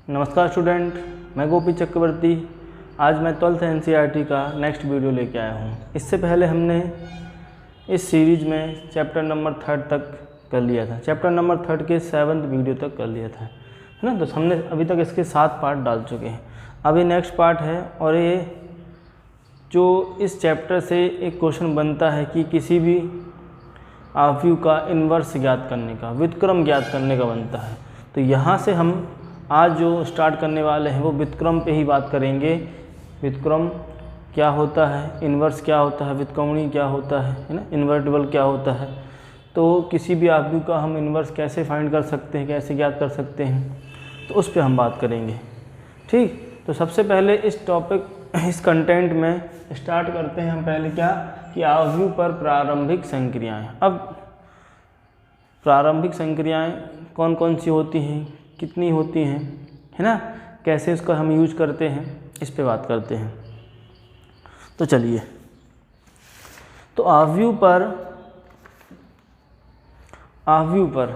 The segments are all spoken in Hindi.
नमस्कार स्टूडेंट, मैं गोपी चक्रवर्ती। आज मैं 12th NCERT का नेक्स्ट वीडियो लेके आया हूँ। इससे पहले हमने इस सीरीज़ में चैप्टर नंबर 3 तक कर लिया था, चैप्टर नंबर 3 के 7th वीडियो तक कर लिया था, है ना। तो हमने अभी तक इसके 7 पार्ट डाल चुके हैं। अभी नेक्स्ट पार्ट है और ये जो इस चैप्टर से एक क्वेश्चन बनता है कि किसी भी अवयव का इन्वर्स ज्ञात करने का, व्युत्क्रम ज्ञात करने का बनता है। तो यहाँ से हम आज जो स्टार्ट करने वाले हैं वो व्युत्क्रम पे ही बात करेंगे। व्युत्क्रम क्या होता है, इन्वर्स क्या होता है, व्युत्क्रमणीय क्या होता है ना, इन्वर्टिबल क्या होता है। तो किसी भी अवयव का हम इन्वर्स कैसे फाइंड कर सकते हैं, कैसे ज्ञात कर सकते हैं, तो उस पर हम बात करेंगे। ठीक, तो सबसे पहले इस टॉपिक, इस कंटेंट में स्टार्ट करते हैं हम पहले क्या कि अवयव पर प्रारंभिक संक्रियाएँ। अब प्रारंभिक संक्रियाएँ कौन कौन सी होती हैं, कितनी होती हैं, है ना, कैसे इसका हम यूज करते हैं, इस पे बात करते हैं। तो चलिए, तो अवयव पर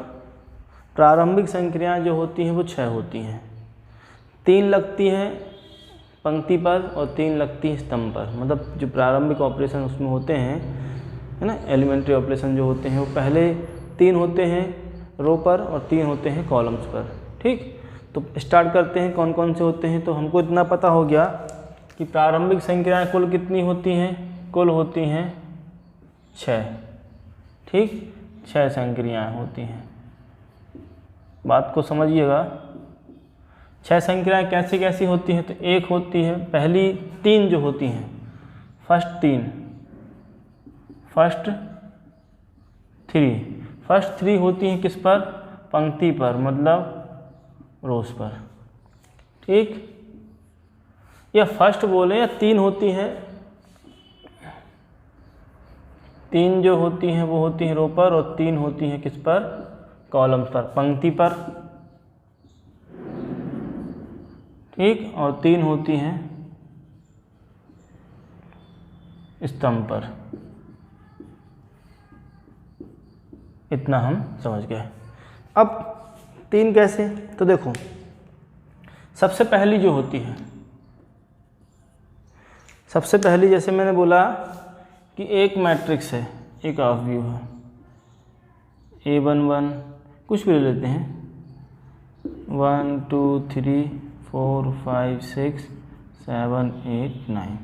प्रारंभिक संक्रियाएं जो होती हैं वो 6 होती हैं। 3 लगती हैं पंक्ति पर और 3 लगती हैं स्तंभ पर। मतलब जो प्रारंभिक ऑपरेशन उसमें होते हैं, है ना, एलिमेंट्री ऑपरेशन जो होते हैं वो पहले 3 होते हैं रो पर और 3 होते हैं कॉलम्स पर। ठीक, तो स्टार्ट करते हैं कौन कौन से होते हैं। तो हमको इतना पता हो गया कि प्रारंभिक संक्रियाएं कुल कितनी होती हैं, कुल होती हैं 6। ठीक, 6 संक्रियाएं होती हैं। बात को समझिएगा, 6 संक्रियाएं कैसी कैसी होती हैं। तो एक होती है पहली 3 जो होती हैं, फर्स्ट 3 होती हैं किस पर, पंक्ति पर, मतलब रोज पर। ठीक, या फर्स्ट बोले या 3 होती हैं, 3 जो होती हैं वो होती हैं रो पर और 3 होती हैं किस पर, कॉलम्स पर, पंक्ति पर। ठीक, और 3 होती हैं स्तंभ पर। इतना हम समझ गए। अब 3 कैसे, तो देखो, सबसे पहली जो होती है, सबसे पहली जैसे मैंने बोला कि एक मैट्रिक्स है, एक अवयव है, A11 कुछ भी ले लेते हैं, 1 2 3 4 5 6 7 8 9।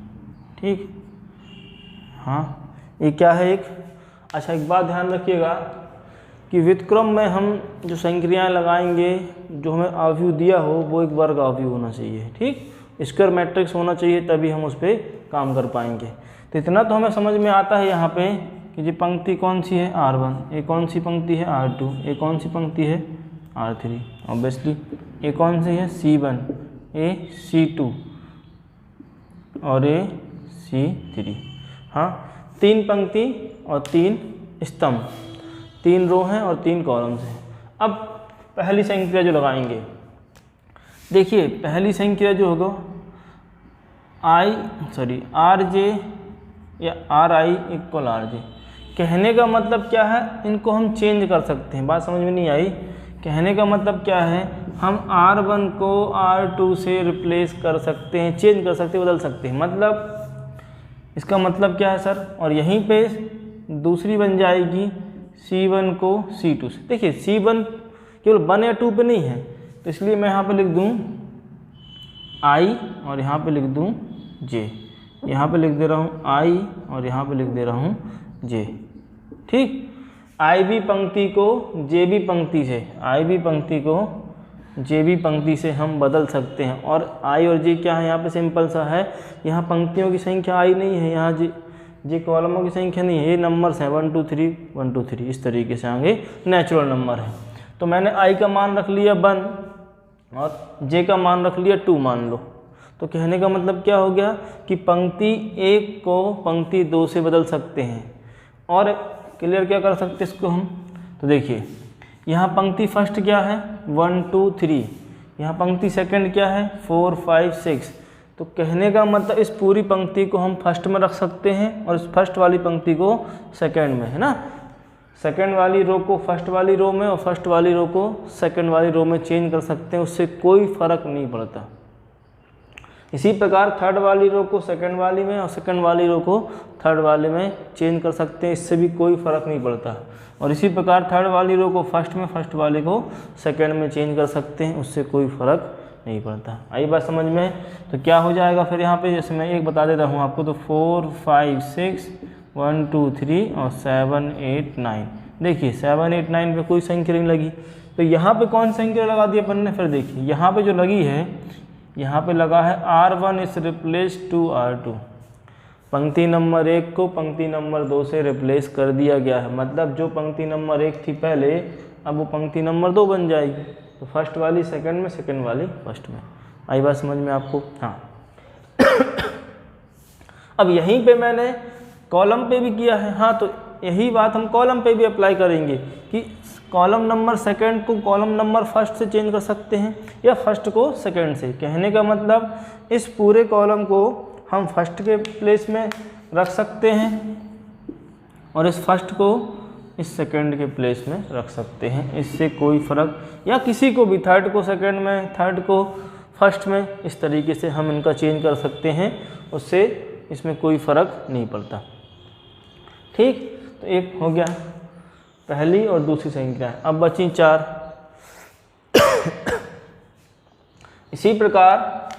ठीक, हाँ, ये क्या है एक। अच्छा, एक बात ध्यान रखिएगा कि व्युत्क्रम में हम जो संक्रियाएं लगाएंगे, जो हमें अवयव दिया हो वो एक वर्ग अवयव होना चाहिए। ठीक, स्क्वायर मैट्रिक्स होना चाहिए, तभी हम उस पर काम कर पाएंगे। तो इतना तो हमें समझ में आता है यहाँ पे कि ये पंक्ति कौन सी है, R1, ये कौन सी पंक्ति है, R2, ये कौन सी पंक्ति है, R3, ऑब्वियसली ये कौन सी है, C1, ये C2 और ये C3। हाँ, 3 पंक्ति और 3 स्तंभ, 3 रो हैं और 3 कॉलम्स हैं। अब पहली संक्रिया जो लगाएंगे, देखिए पहली संक्रिया जो होगा RJ या RI = RJ। कहने का मतलब क्या है, इनको हम चेंज कर सकते हैं। बात समझ में नहीं आई। कहने का मतलब क्या है, हम R1 को R2 से रिप्लेस कर सकते हैं, चेंज कर सकते हैं, बदल सकते हैं। मतलब इसका मतलब क्या है सर, और यहीं पे दूसरी बन जाएगी C1 को C2 से। देखिए C1 केवल 1 या 2 पे नहीं है, तो इसलिए मैं यहाँ पे लिख दूँ I और यहाँ पे लिख दूँ J। यहाँ पे लिख दे रहा हूँ I और यहाँ पे लिख दे रहा हूँ J। ठीक, IB पंक्ति को JB पंक्ति से, IB पंक्ति को JB पंक्ति से हम बदल सकते हैं। और I और J क्या है, यहाँ पे सिंपल सा है, यहाँ पंक्तियों की संख्या I नहीं है, यहाँ J कॉलमों की संख्या नहीं है। ये नंबर्स हैं 1 2 3 1 2 3, इस तरीके से आगे नेचुरल नंबर है। तो मैंने I का मान रख लिया 1 और J का मान रख लिया 2 मान लो। तो कहने का मतलब क्या हो गया कि पंक्ति 1 को पंक्ति 2 से बदल सकते हैं। और क्लियर क्या कर सकते हैं इसको हम, तो देखिए यहाँ पंक्ति फर्स्ट क्या है, 1 2 3, यहाँ पंक्ति सेकंड क्या है, 4 5 6। तो कहने का मतलब इस पूरी पंक्ति को हम फर्स्ट में रख सकते हैं और इस फर्स्ट वाली पंक्ति को सेकंड में, है ना। सेकंड वाली रो को फर्स्ट वाली रो में और फर्स्ट वाली रो को सेकंड वाली रो में चेंज कर सकते हैं, उससे कोई फ़र्क नहीं पड़ता। इसी प्रकार थर्ड वाली रो को सेकंड वाली में और सेकंड वाली रो को थर्ड वाली में चेंज कर सकते हैं, इससे भी कोई फ़र्क नहीं पड़ता। और इसी प्रकार थर्ड वाली रो को फर्स्ट में, फर्स्ट वाली को सेकंड में चेंज कर सकते हैं, उससे कोई फ़र्क नहीं पड़ता। आई बात समझ में? तो क्या हो जाएगा फिर यहाँ पे, जैसे मैं एक बता देता हूँ आपको, तो 4 5 6 1 2 3 और 7 8 9। देखिए 7 8 9 पे कोई संख्या नहीं लगी, तो यहाँ पे कौन संख्या लगा दी अपन ने? फिर देखिए यहाँ पे जो लगी है, यहाँ पे लगा है R1 is replace to R2। पंक्ति नंबर 1 को पंक्ति नंबर 2 से रिप्लेस कर दिया गया है, मतलब जो पंक्ति नंबर 1 थी पहले, अब वो पंक्ति नंबर 2 बन जाएगी। तो फर्स्ट वाली सेकंड में, सेकंड वाली फर्स्ट में। आई बात समझ में आपको? हाँ। अब यहीं पे मैंने कॉलम पे भी किया है, हाँ, तो यही बात हम कॉलम पे भी अप्लाई करेंगे कि कॉलम नंबर सेकंड को कॉलम नंबर फर्स्ट से चेंज कर सकते हैं या फर्स्ट को सेकंड से। कहने का मतलब इस पूरे कॉलम को हम फर्स्ट के प्लेस में रख सकते हैं और इस फर्स्ट को इस सेकंड के प्लेस में रख सकते हैं, इससे कोई फ़र्क, या किसी को भी थर्ड को सेकंड में, थर्ड को फर्स्ट में, इस तरीके से हम इनका चेंज कर सकते हैं, उससे इसमें कोई फ़र्क नहीं पड़ता। ठीक, तो एक हो गया पहली और दूसरी संख्या। अब बची 4। इसी प्रकार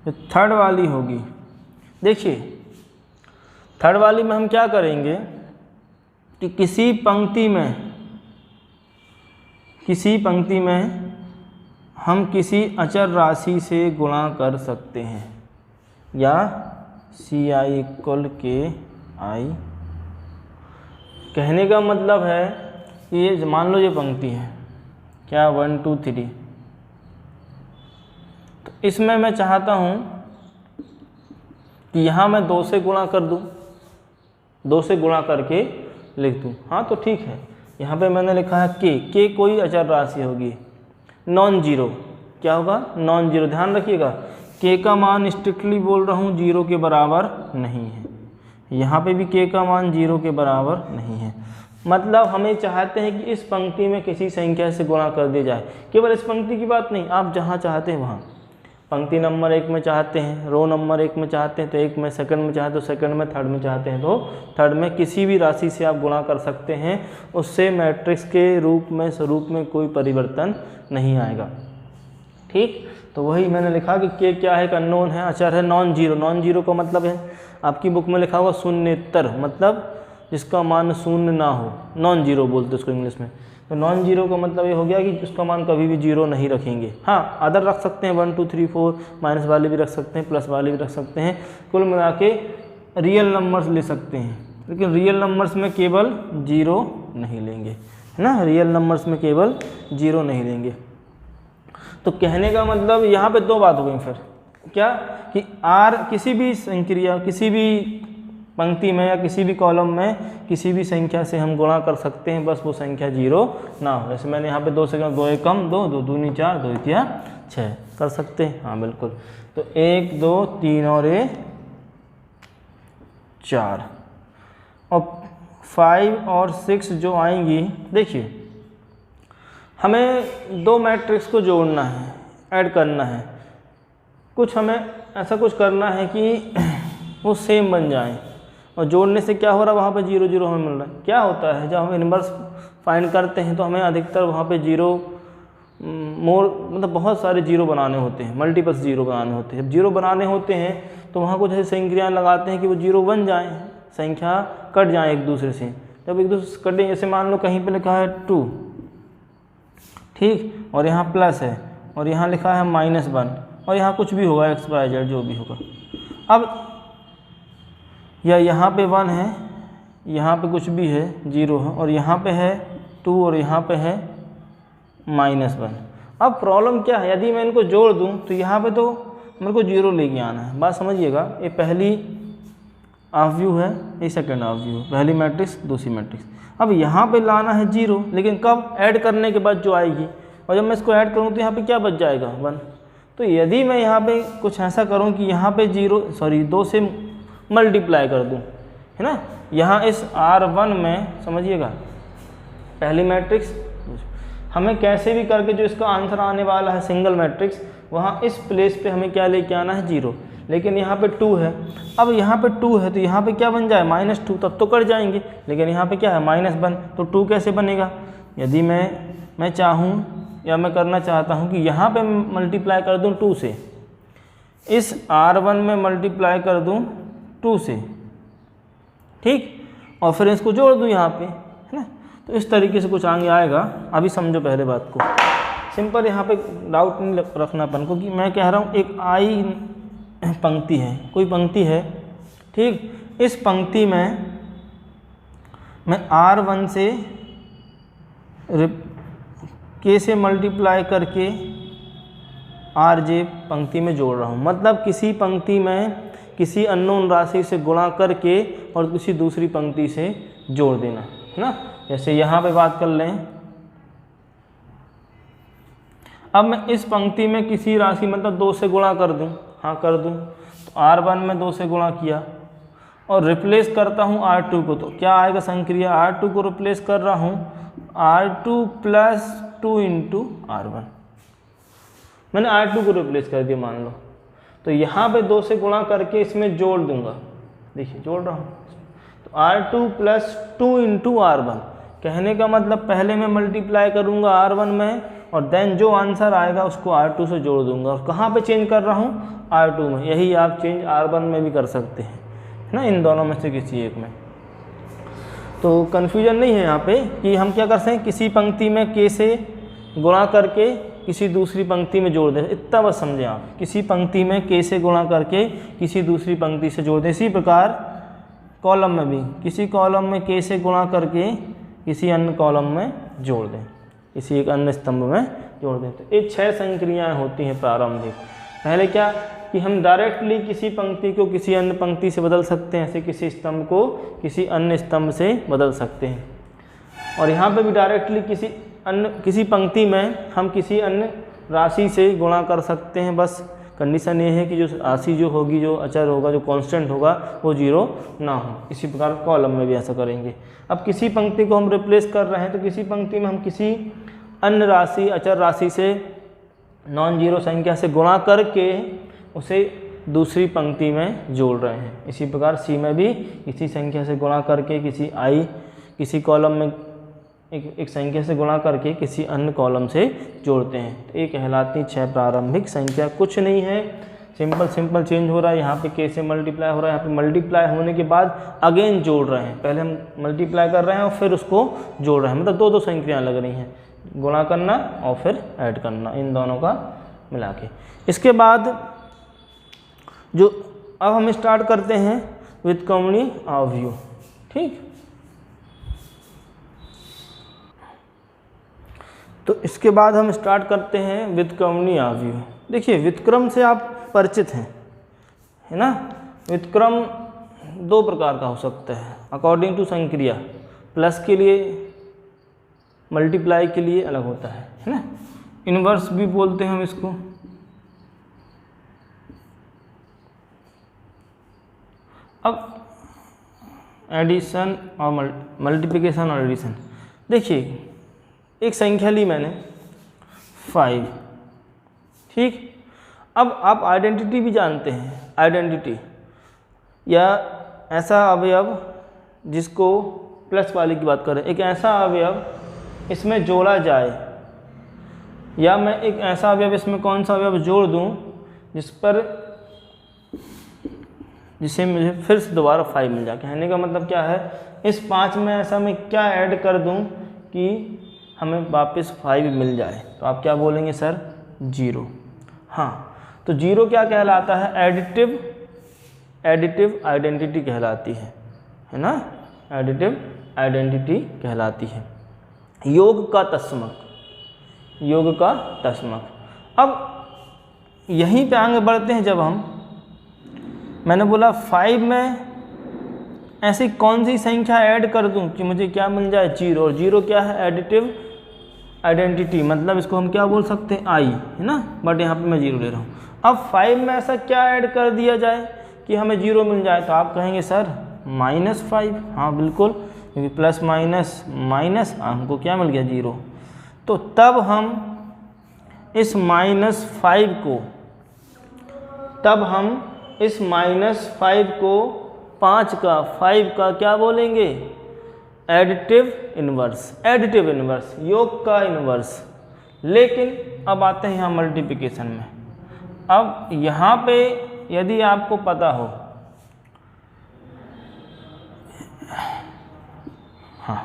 जो थर्ड वाली होगी, देखिए थर्ड वाली में हम क्या करेंगे कि किसी पंक्ति में हम किसी अचर राशि से गुणा कर सकते हैं, या CI इक्वल KI। कहने का मतलब है कि ये मान लो ये पंक्ति है, क्या 1 2 3, तो इसमें मैं चाहता हूँ कि यहाँ मैं 2 से गुणा कर दूँ, 2 से गुणा करके लिख दूँ। हाँ, तो ठीक है, यहाँ पे मैंने लिखा है K कोई अचर राशि होगी, नॉन जीरो। क्या होगा? Non zero. ध्यान रखिएगा, K का मान स्ट्रिक्टली बोल रहा हूँ 0 के बराबर नहीं है, यहाँ पे भी K का मान 0 के बराबर नहीं है। मतलब हमें चाहते हैं कि इस पंक्ति में किसी संख्या से गुणा कर दिया जाए। केवल इस पंक्ति की बात नहीं, आप जहाँ चाहते हैं वहाँ, पंक्ति नंबर 1 में चाहते हैं, रो नंबर 1 में चाहते हैं तो 1 में, सेकंड में चाहते हो सेकंड में, थर्ड में चाहते हैं तो थर्ड में, किसी भी राशि से आप गुणा कर सकते हैं, उससे मैट्रिक्स के रूप में, स्वरूप में कोई परिवर्तन नहीं आएगा। ठीक, तो वही मैंने लिखा कि K क्या है? एक अननोन है, अचर है, नॉन जीरो। नॉन जीरो का मतलब है, आपकी बुक में लिखा हुआ शून्येतर, मतलब जिसका मान शून्य ना हो, नॉन जीरो बोलते उसको इंग्लिश में। तो नॉन जीरो का मतलब ये हो गया कि उसका मान कभी भी जीरो नहीं रखेंगे। हाँ, अदर रख सकते हैं, 1 2 3 4, माइनस वाले भी रख सकते हैं, प्लस वाले भी रख सकते हैं, कुल मिला के रियल नंबर्स ले सकते हैं, लेकिन रियल नंबर्स में केवल 0 नहीं लेंगे, है ना? रियल नंबर्स में केवल 0 नहीं लेंगे। तो कहने का मतलब यहाँ पे 2 बात हो गई फिर, क्या कि R किसी भी संक्रिया, किसी भी पंक्ति में या किसी भी कॉलम में किसी भी संख्या से हम गुणा कर सकते हैं, बस वो संख्या 0 ना हो। जैसे मैंने यहाँ पे 2 से 2 एक कम 2, 2 दूनी 4, 2 तिया 6 कर सकते हैं। हाँ बिल्कुल, तो 1 2 3 और 4, और 5 और 6 जो आएंगी, देखिए हमें 2 मैट्रिक्स को जोड़ना है, ऐड करना है, कुछ हमें ऐसा कुछ करना है कि वो सेम बन जाएं, और जोड़ने से क्या हो रहा है, वहाँ पे 0 0 हमें मिल रहा है। क्या होता है, जब हम इनवर्स फाइंड करते हैं तो हमें अधिकतर वहाँ पे 0 मतलब बहुत सारे 0 बनाने होते हैं, मल्टीपल्स 0 बनाने होते हैं। जब 0 बनाने होते हैं तो वहाँ कुछ ऐसी संख्याएँ लगाते हैं कि वो 0 बन जाएँ, संख्या कट जाए एक दूसरे से। जब एक दूसरे से कटें, जैसे मान लो कहीं पर लिखा है 2, ठीक, और यहाँ प्लस है, और यहाँ लिखा है -1, और यहाँ कुछ भी होगा, x y z जो भी होगा। अब या यहाँ पे 1 है, यहाँ पे कुछ भी है 0 है, और यहाँ पे है 2 और यहाँ पे है -1। अब प्रॉब्लम क्या है, यदि मैं इनको जोड़ दूँ तो यहाँ पे तो मेरे को 0 लेके आना है। बात समझिएगा, ये पहली हाफ व्यू है, ये सेकंड हाफ व्यू है, पहली मैट्रिक्स दूसरी मैट्रिक्स। अब यहाँ पे लाना है 0, लेकिन कब? ऐड करने के बाद जो आएगी, और जब मैं इसको ऐड करूँ तो यहाँ पे क्या बच जाएगा? 1। तो यदि मैं यहाँ पे कुछ ऐसा करूँ कि यहाँ पे 2 से मल्टीप्लाई कर दूँ, है ना? यहाँ इस R1 में समझिएगा, पहली मैट्रिक्स, हमें कैसे भी करके जो इसका आंसर आने वाला है सिंगल मैट्रिक्स, वहाँ इस प्लेस पे हमें क्या लेके आना है 0, लेकिन यहाँ पे 2 है। अब यहाँ पे 2 है तो यहाँ पे क्या बन जाए -2, तब तो कट जाएंगे, लेकिन यहाँ पे क्या है -1, तो 2 कैसे बनेगा। यदि मैं चाहूँ या मैं करना चाहता हूँ कि यहाँ पे मल्टीप्लाई कर दूँ 2 से, इस R1 में मल्टीप्लाई कर दूँ 2 से, ठीक, और फिर इसको जोड़ दूँ यहाँ पे, है ना। तो इस तरीके से कुछ आगे आएगा। अभी समझो पहले बात को, सिंपल, यहाँ पे डाउट नहीं रखना अपन को कि मैं कह रहा हूँ एक आई पंक्ति है, कोई पंक्ति है, ठीक, इस पंक्ति में मैं R1 से K से मल्टीप्लाई करके RJ पंक्ति में जोड़ रहा हूँ। मतलब किसी पंक्ति में किसी अननोन राशि से गुणा करके और किसी दूसरी पंक्ति से जोड़ देना, है ना। जैसे यहाँ पे बात कर लें, अब मैं इस पंक्ति में किसी राशि मतलब 2 से गुणा कर दूँ, हाँ कर दूँ, तो R1 में 2 से गुणा किया और रिप्लेस करता हूँ R2 को, तो क्या आएगा संक्रिया, R2 को रिप्लेस कर रहा हूँ R2 + 2 × R1, मैंने R2 को रिप्लेस कर दिया मान लो, तो यहाँ पे 2 से गुणा करके इसमें जोड़ दूंगा, देखिए जोड़ रहा हूँ, तो R2 + 2 × R1, कहने का मतलब पहले मैं मल्टीप्लाई करूँगा R1 में और देन जो आंसर आएगा उसको R2 से जोड़ दूंगा, और कहाँ पे चेंज कर रहा हूँ, R2 में। यही आप चेंज R1 में भी कर सकते हैं, है ना, इन दोनों में से किसी एक में। तो कन्फ्यूजन नहीं है यहाँ पे कि हम क्या कर सकते हैं, किसी पंक्ति में K से गुणा करके किसी दूसरी पंक्ति में जोड़ दें, इतना बस समझें आप, किसी पंक्ति में K से गुणा करके किसी दूसरी पंक्ति से जोड़ दें। इसी प्रकार कॉलम में भी किसी कॉलम में K से गुणा करके किसी अन्य कॉलम में जोड़ दें, किसी एक अन्य स्तंभ में जोड़ दें। तो ये 6 संक्रियाएँ होती हैं प्रारंभिक। पहले क्या कि हम डायरेक्टली किसी पंक्ति को किसी अन्य पंक्ति से बदल सकते हैं, ऐसे किसी स्तंभ को किसी अन्य स्तंभ से बदल सकते हैं। और यहाँ पे भी डायरेक्टली किसी पंक्ति में हम किसी अन्य राशि से गुणा कर सकते हैं। बस कंडीशन ये है कि जो राशि जो होगी, जो अचर होगा, जो कांस्टेंट होगा, वो 0 ना हो। इसी प्रकार कॉलम में भी ऐसा करेंगे। अब किसी पंक्ति को हम रिप्लेस कर रहे हैं तो किसी पंक्ति में हम किसी अन्य राशि, अचर राशि से नॉन जीरो संख्या से गुणा करके उसे दूसरी पंक्ति में जोड़ रहे हैं। इसी प्रकार सी में भी किसी संख्या से गुणा करके किसी कॉलम में एक संख्या से गुणा करके किसी अन्य कॉलम से जोड़ते हैं। तो ये कहलाती 6 प्रारंभिक संख्या। कुछ नहीं है, सिंपल चेंज हो रहा है। यहाँ पे के से मल्टीप्लाई हो रहा है, यहाँ पे मल्टीप्लाई होने के बाद अगेन जोड़ रहे हैं। पहले हम मल्टीप्लाई कर रहे हैं और फिर उसको जोड़ रहे हैं, मतलब दो संख्याएँ लग रही हैं, गुणा करना और फिर ऐड करना, इन दोनों का मिला के। इसके बाद जो अब हम स्टार्ट करते हैं व्युत्क्रमणीय अवयव। ठीक, तो इसके बाद हम स्टार्ट करते हैं व्युत्क्रमणीय अवयव। देखिए, व्युत्क्रम से आप परिचित हैं, है ना। व्युत्क्रम 2 प्रकार का हो सकता है अकॉर्डिंग टू संक्रिया। प्लस के लिए, मल्टीप्लाई के लिए अलग होता है ना। इनवर्स भी बोलते हैं हम इसको। अब एडिशन और मल्टीप्लिकेशन और एडिशन। देखिए, एक संख्या ली मैंने 5, ठीक। अब आप आइडेंटिटी भी जानते हैं, आइडेंटिटी या ऐसा अवयव जिसको प्लस वाले की बात करें, एक ऐसा अवयव इसमें जोड़ा जाए, या मैं एक ऐसा अवयव इसमें कौन सा अवयव जोड़ दूं जिसे मुझे फिर से दोबारा 5 मिल जाए। कहने का मतलब क्या है, इस 5 में ऐसा मैं क्या ऐड कर दूं कि हमें वापस 5 मिल जाए। तो आप क्या बोलेंगे सर, 0। हाँ, तो 0 क्या कहलाता है, एडिटिव आइडेंटिटी कहलाती है ना। एडिटिव आइडेंटिटी कहलाती है। योग का तस्मक। अब यहीं पे आगे बढ़ते हैं। जब मैंने बोला 5 में ऐसी कौन सी संख्या ऐड कर दूं कि मुझे क्या मिल जाए, 0। और 0 क्या है, एडिटिव आइडेंटिटी, मतलब इसको हम क्या बोल सकते हैं, आई, है ना। बट यहाँ पे मैं 0 ले रहा हूँ। अब 5 में ऐसा क्या ऐड कर दिया जाए कि हमें 0 मिल जाए। तो आप कहेंगे सर -5। हाँ बिल्कुल, क्योंकि प्लस माइनस माइनस हमको क्या मिल गया 0। तो तब हम इस -5 को -5 का क्या बोलेंगे? एडिटिव इन्वर्स, योग का इन्वर्स। लेकिन अब आते हैं यहाँ मल्टीप्लिकेशन में। अब यहाँ पे यदि आपको पता हो, हाँ,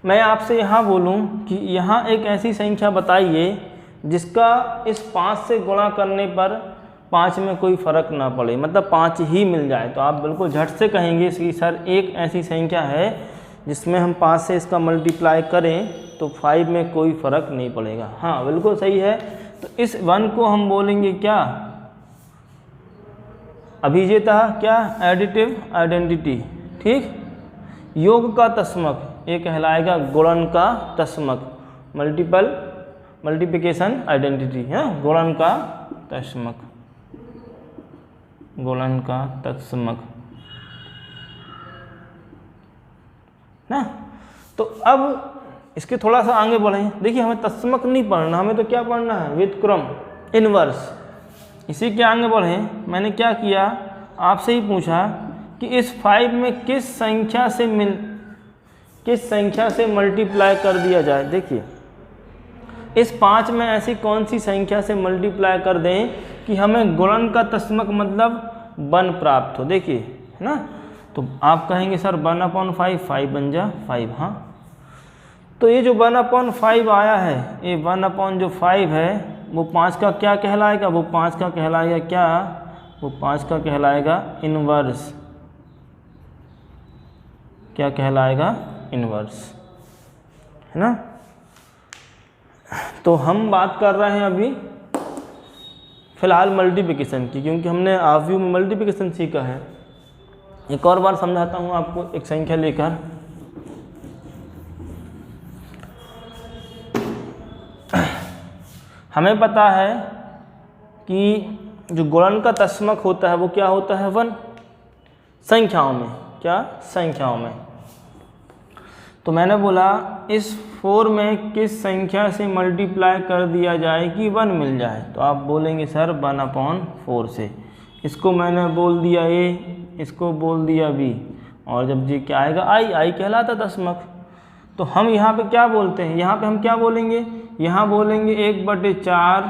मैं आपसे यहाँ बोलूँ कि यहाँ एक ऐसी संख्या बताइए जिसका इस 5 से गुणा करने पर 5 में कोई फ़र्क ना पड़े, मतलब 5 ही मिल जाए, तो आप बिल्कुल झट से कहेंगे कि सर एक ऐसी संख्या है जिसमें हम 5 से इसका मल्टीप्लाई करें तो 5 में कोई फ़र्क नहीं पड़ेगा। हाँ बिल्कुल सही है। तो इस 1 को हम बोलेंगे क्या? अभिजेता क्या? Additive identity. ठीक, योग का तस्मक ये कहलाएगा गुणन का तस्मक, मल्टीप्लिकेशन आइडेंटिटी है, गुणन का तस्मक ना। तो अब इसके थोड़ा सा आगे बढ़ें। देखिए हमें तस्मक नहीं पढ़ना, हमें तो क्या पढ़ना है? व्युत्क्रम इन्वर्स। इसी के आगे बढ़ें। मैंने क्या किया, आपसे ही पूछा कि इस 5 में किस संख्या से मल्टीप्लाई कर दिया जाए। देखिए इस 5 में ऐसी कौन सी संख्या से मल्टीप्लाई कर दें कि हमें गुणन का तस्मक मतलब 1 प्राप्त हो। देखिए है ना, तो आप कहेंगे सर 1/5, 5 बन जा 5। हाँ, तो ये जो 1/5 आया है, ये 1/5 है, वो 5 का क्या कहलाएगा? वो 5 का कहलाएगा क्या? वो 5 का कहलाएगा इन्वर्स। क्या कहलाएगा? इन्वर्स, है ना। तो हम बात कर रहे हैं अभी फिलहाल मल्टीप्लिकेशन की, क्योंकि हमने आव्यूह में मल्टीप्लिकेशन सीखा है। एक और बार समझाता हूँ आपको एक संख्या लेकर। हमें पता है कि जो गुणन का तस्मक होता है वो क्या होता है? 1 संख्याओं में। क्या? संख्याओं में। तो मैंने बोला इस 4 में किस संख्या से मल्टीप्लाई कर दिया जाए कि 1 मिल जाए। तो आप बोलेंगे सर 1/4 से। इसको मैंने बोल दिया A, इसको बोल दिया B, और जब जी क्या आएगा? I कहलाता तस्मक। तो हम यहाँ पे क्या बोलते हैं? यहाँ पे हम क्या बोलेंगे? यहाँ बोलेंगे 1/4,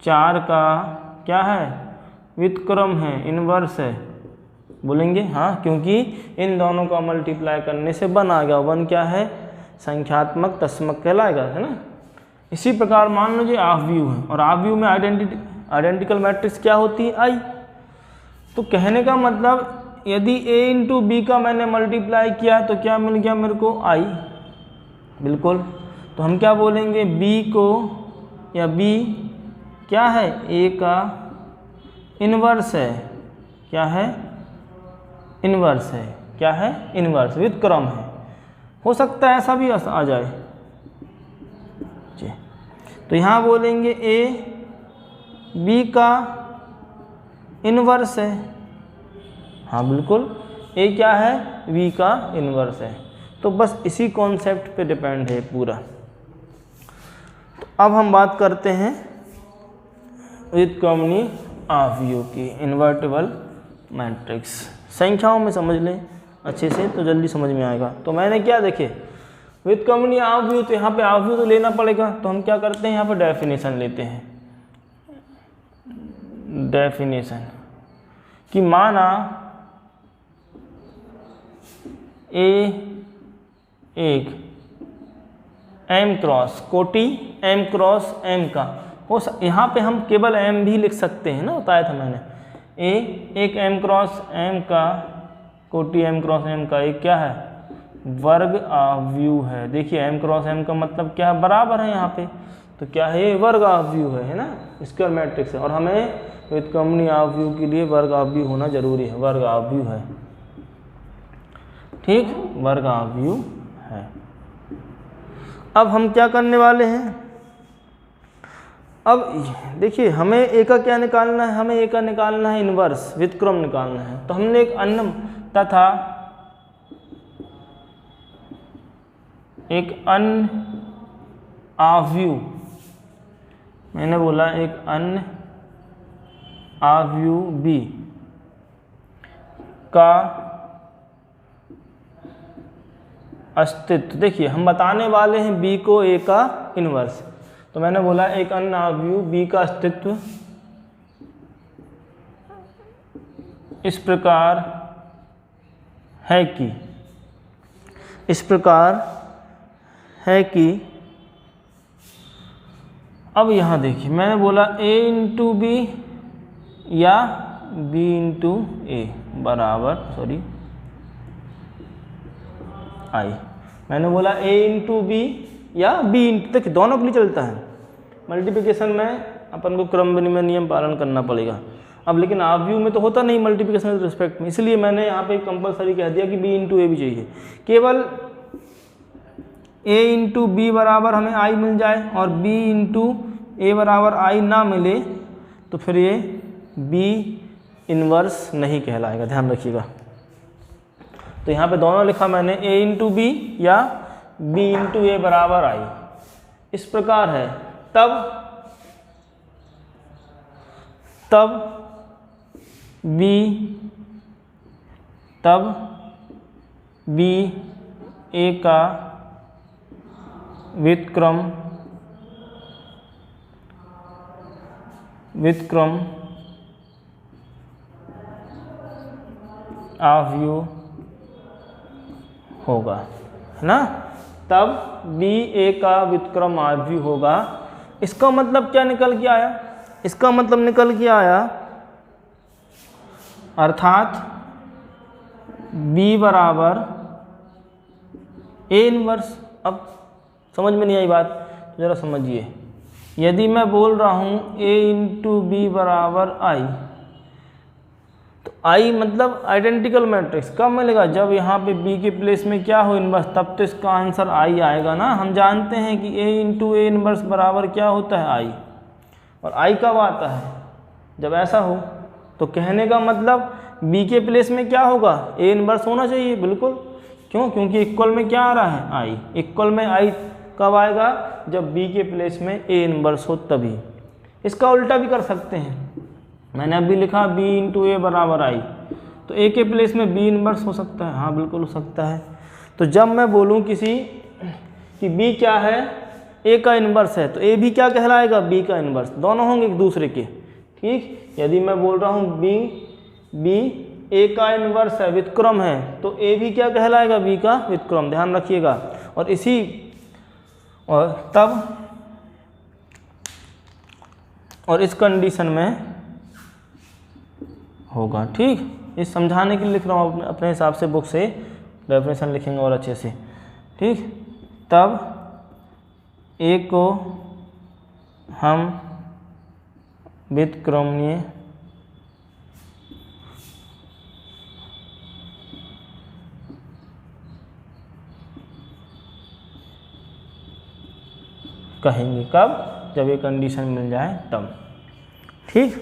4 का क्या है? व्युत्क्रम है, इन्वर्स है, बोलेंगे। हाँ, क्योंकि इन दोनों का मल्टीप्लाई करने से 1 आ गया। 1 क्या है? संख्यात्मक तस्मक कहलाएगा, है ना। इसी प्रकार मान लीजिए आव्यूह है, और आव्यूह में आइडेंटिकल मैट्रिक्स क्या होती है? I। तो कहने का मतलब यदि A × B का मैंने मल्टीप्लाई किया तो क्या मिल गया मेरे को? I। बिल्कुल। तो हम क्या बोलेंगे? B को, या B क्या है? A का इन्वर्स है। क्या है? इन्वर्स है। क्या है? इन्वर्स, व्युत्क्रम है। हो सकता है ऐसा भी आ जाए जी। तो यहाँ बोलेंगे A B का इन्वर्स है। हाँ बिल्कुल, A क्या है? B का इन्वर्स है। तो बस इसी कॉन्सेप्ट पे डिपेंड है पूरा। तो अब हम बात करते हैं व्युत्क्रमणीय आव्यूह की, इन्वर्टिबल मैट्रिक्स। संख्याओं में समझ लें अच्छे से तो जल्दी समझ में आएगा। तो मैंने क्या देखे, व्युत्क्रमणीय आव्यूह, तो यहाँ पे आव्यूह तो लेना पड़ेगा। तो हम क्या करते हैं? यहाँ पे डेफिनेशन लेते हैं। डेफिनेशन कि माना A एक M क्रॉस कोटि M क्रॉस M का हो, यहाँ पे हम केवल M भी लिख सकते हैं ना, बताया था मैंने। A एक M क्रॉस M का कोटि M क्रॉस M का एक क्या है? वर्ग आव्यूह है। देखिए M क्रॉस M का मतलब क्या है? बराबर है यहाँ पे, तो क्या है? ये वर्ग आव्यूह है ना, स्क्वायर मैट्रिक्स है। और हमें व्युत्क्रमणीय आव्यूह के लिए वर्ग आव्यूह होना जरूरी है। वर्ग आव्यूह है, ठीक, वर्ग आव्यूह है। अब हम क्या करने वाले हैं? अब देखिए हमें ए का क्या निकालना है, हमें ए का निकालना है इन्वर्स, व्युत्क्रम निकालना है। तो हमने एक अन्य तथा एक अन्य आव्यूह, मैंने बोला एक अन्य आव्यूह बी का अस्तित्व। देखिए हम बताने वाले हैं बी को ए का इन्वर्स, तो मैंने बोला एक अन्य आव्यूह बी का अस्तित्व इस प्रकार है कि, इस प्रकार है कि, अब यहाँ देखिए मैंने बोला a इंटू बी या b इंटू ए बराबर आई। मैंने बोला a इंटू बी या b इंटू, देखिए दोनों के लिए चलता है। मल्टीप्लिकेशन में अपन को क्रम विनिमय नियम पालन करना पड़ेगा। अब लेकिन आव्यूह में तो होता नहीं मल्टीप्लिकेशन के रिस्पेक्ट में, इसलिए मैंने यहाँ पे कंपलसरी कह दिया कि b इंटू ए भी चाहिए। केवल a इंटू बी बराबर हमें i मिल जाए और b इंटू ए बराबर i ना मिले तो फिर ये b इन्वर्स नहीं कहलाएगा, ध्यान रखिएगा। तो यहाँ पे दोनों लिखा मैंने a इंटू बी या b इंटू ए बराबर i, इस प्रकार है। तब b a का व्युत्क्रम आव्यूह होगा, है ना। तब b a का व्युत्क्रम आव्यूह होगा। इसका मतलब क्या निकल के आया, इसका मतलब निकल के आया अर्थात b बराबर a इन्वर्स। अब समझ में नहीं आई बात तो ज़रा समझिए। यदि मैं बोल रहा हूँ a इंटू बी बराबर i, तो i मतलब आइडेंटिकल मैट्रिक्स कब मिलेगा, जब यहाँ पे b के प्लेस में क्या हो इन्वर्स, तब तो इसका आंसर i आएगा ना। हम जानते हैं कि a इंटू ए इन्वर्स बराबर क्या होता है i, और i कब आता है, जब ऐसा हो। तो कहने का मतलब b के प्लेस में क्या होगा, a इन्वर्स होना चाहिए, बिल्कुल। क्यों, क्योंकि इक्वल में क्या आ रहा है i, इक्वल में i कब आएगा, जब b के प्लेस में a इन्वर्स हो तभी। इसका उल्टा भी कर सकते हैं, मैंने अभी लिखा b इंटू ए बराबर i, तो a के प्लेस में b इन्वर्स हो सकता है, हाँ बिल्कुल हो सकता है। तो जब मैं बोलूँ किसी कि b क्या है, a का इन्वर्स है, तो a भी क्या कहलाएगा, b का इन्वर्स, दोनों होंगे एक दूसरे के, ठीक। यदि मैं बोल रहा हूँ b a का इन्वर्स है, व्युत्क्रम है, तो a भी क्या कहलाएगा, b का व्युत्क्रम, ध्यान रखिएगा। और इस कंडीशन में होगा, ठीक। इस समझाने के लिए लिख रहा हूँ, अपने हिसाब से बुक से डेफिनेशन लिखेंगे और अच्छे से, ठीक। तब a को हम व्युत्क्रमणीय कहेंगे, कब, जब ये कंडीशन मिल जाए तब, ठीक।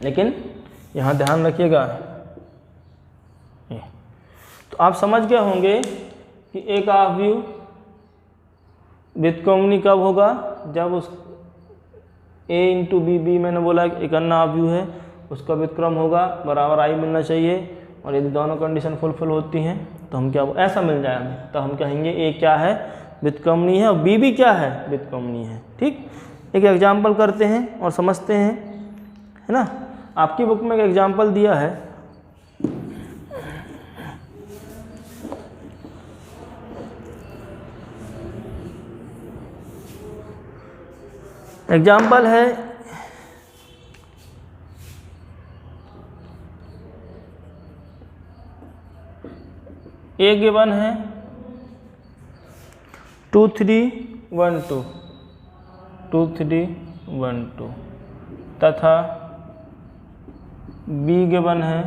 लेकिन यहाँ ध्यान रखिएगा, तो आप समझ गए होंगे कि एक आव्यूह व्युत्क्रमणीय कब होगा, जब उस a इंटू बी मैंने बोला एक अन्य आव्यूह है, उसका व्युत्क्रम होगा बराबर i मिलना चाहिए। और यदि दोनों कंडीशन फुलफिल होती हैं तो हम क्या, ऐसा मिल जाए हमें, तो हम कहेंगे a क्या है, व्युत्क्रमणीय है, और b भी क्या है, व्युत्क्रमणीय है, ठीक। एक एग्जाम्पल करते हैं और समझते हैं, है ना। आपकी बुक में एक एग्जाम्पल दिया है, एग्जाम्पल है a गिवन है 2 3 1 2 2 3 1 2 तथा b गिवन है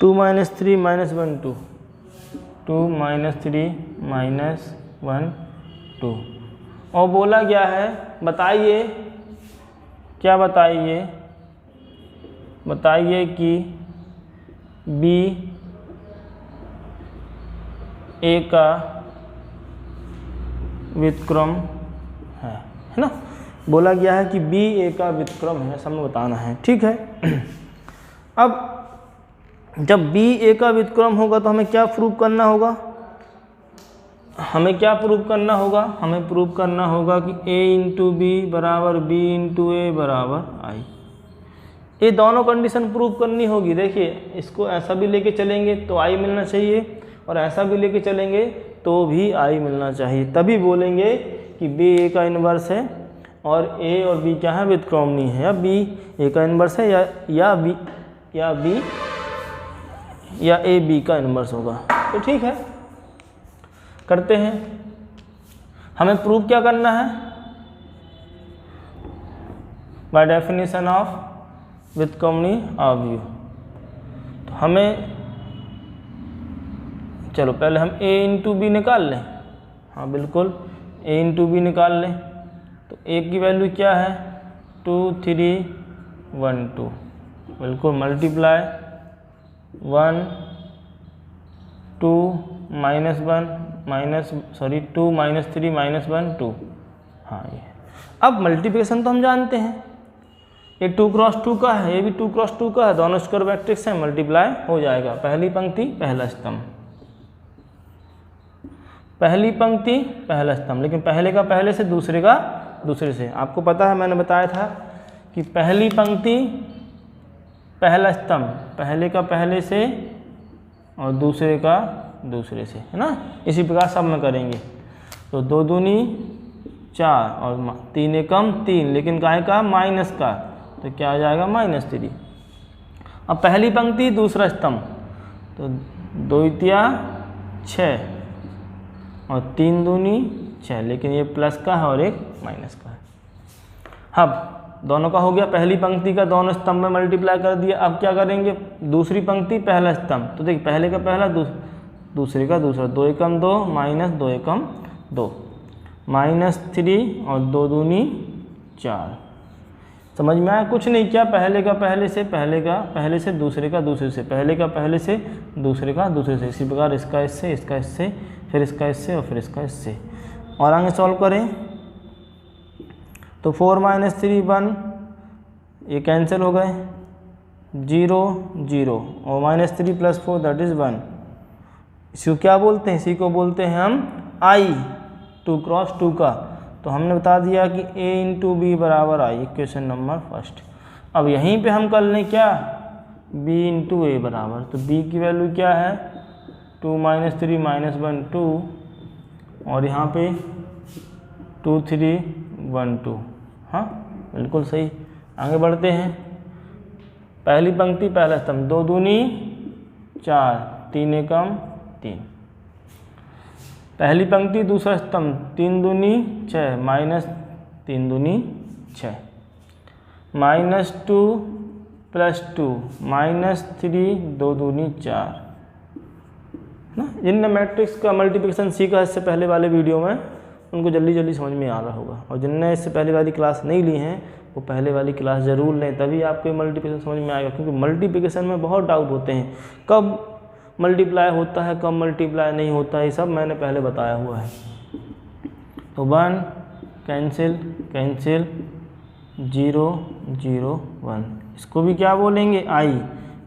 2 - 3 - 1 2 2 - 3 - 1 2 और बोला गया है, बताइए क्या, बताइए कि बी ए का व्युत्क्रम है ना। बोला गया है कि बी ए का व्युत्क्रम है, सब में बताना है, ठीक है। अब जब बी ए का व्युत्क्रम होगा तो हमें क्या प्रूव करना होगा, हमें प्रूव करना होगा कि a इंटू बी बराबर b इंटू ए बराबर आई। ये दोनों कंडीशन प्रूव करनी होगी। देखिए, इसको ऐसा भी लेके चलेंगे तो आई मिलना चाहिए, और ऐसा भी लेके चलेंगे तो भी आई मिलना चाहिए, तभी बोलेंगे कि बी ए का इन्वर्स है और ए और बी क्या है, व्युत्क्रमणीय है, या बी ए का इन्वर्स है या ए बी का इन्वर्स होगा। तो ठीक है, करते हैं। हमें प्रूव क्या करना है, बाय डेफिनेशन ऑफ व्युत्क्रमणीय अवयव। तो हमें, चलो पहले हम a इंटू बी निकाल लें। हाँ बिल्कुल, a इंटू बी निकाल लें। तो a की वैल्यू क्या है, 2 3 1 2, बिल्कुल मल्टीप्लाई 1 2 2 -3 -1 2। हाँ ये, अब मल्टीप्लिकेशन तो हम जानते हैं, ये 2 क्रॉस 2 का है, ये भी 2 क्रॉस 2 का है, दोनों स्क्वायर मैट्रिक्स है, मल्टीप्लाई हो जाएगा। पहली पंक्ति पहला स्तंभ, पहली पंक्ति पहला स्तंभ, लेकिन पहले का पहले से, दूसरे का दूसरे से। आपको पता है, मैंने बताया था कि पहली पंक्ति पहला स्तंभ, पहले का पहले से और दूसरे का दूसरे से, है ना। इसी प्रकार सब में करेंगे। तो 2 दूनी 4 और 3 एकम 3, लेकिन काय का, माइनस का, तो क्या आ जाएगा, -3। अब पहली पंक्ति दूसरा स्तंभ, तो 2 इतिया 6 और 3 दूनी 6, लेकिन ये प्लस का है और एक माइनस का है। अब दोनों का हो गया, पहली पंक्ति का दोनों स्तंभ में मल्टीप्लाई कर दिया। अब क्या करेंगे, दूसरी पंक्ति पहला स्तंभ, तो देखिए पहले का पहला, दूसरे का दूसरा, 2 एकम 2 माइनस 2 एकम 2, -3 और 2 दूनी 4। समझ में आया, कुछ नहीं किया, पहले का पहले से, पहले का पहले से, दूसरे का दूसरे से, पहले का पहले से, दूसरे का दूसरे से। इसी प्रकार इसका इससे, इसका इससे, फिर इसका इससे और फिर इसका इससे। और आगे सॉल्व करें तो 4 -3 1, ये कैंसिल हो गए, 0 0 और -3 + 4 दैट इज़ 1। इसी को क्या बोलते हैं, इसी को बोलते हैं हम आई, 2 क्रॉस 2 का। तो हमने बता दिया कि a इंटू बी बराबर आई, इक्वेशन नंबर फर्स्ट। अब यहीं पे हम कर लें क्या, b इंटू ए बराबर, तो b की वैल्यू क्या है, 2 -3 -1 2, और यहाँ पे 2 3 1 2। हाँ बिल्कुल सही। आगे बढ़ते हैं, पहली पंक्ति पहला स्तंभ, 2 दूनी 4, 3 एकम 3, पहली पंक्ति दूसरा स्तंभ, 3 दूनी 6 -3 दूनी 6, -2 + 2 -3 2 दूनी 4 ना। जिनने मैट्रिक्स का मल्टीप्लिकेशन सीखा इससे पहले वाले वीडियो में, उनको जल्दी जल्दी समझ में आ रहा होगा, और जिनने इससे पहले वाली क्लास नहीं ली हैं वो पहले वाली क्लास ज़रूर लें, तभी आपको मल्टीप्लिकेशन समझ में आएगा। क्योंकि मल्टीप्लिकेशन में बहुत डाउट होते हैं, कब मल्टीप्लाई होता है, कब मल्टीप्लाई नहीं होता है, ये सब मैंने पहले बताया हुआ है। तो 1 कैंसिल कैंसिल, 0 0 1, इसको भी क्या बोलेंगे, आई,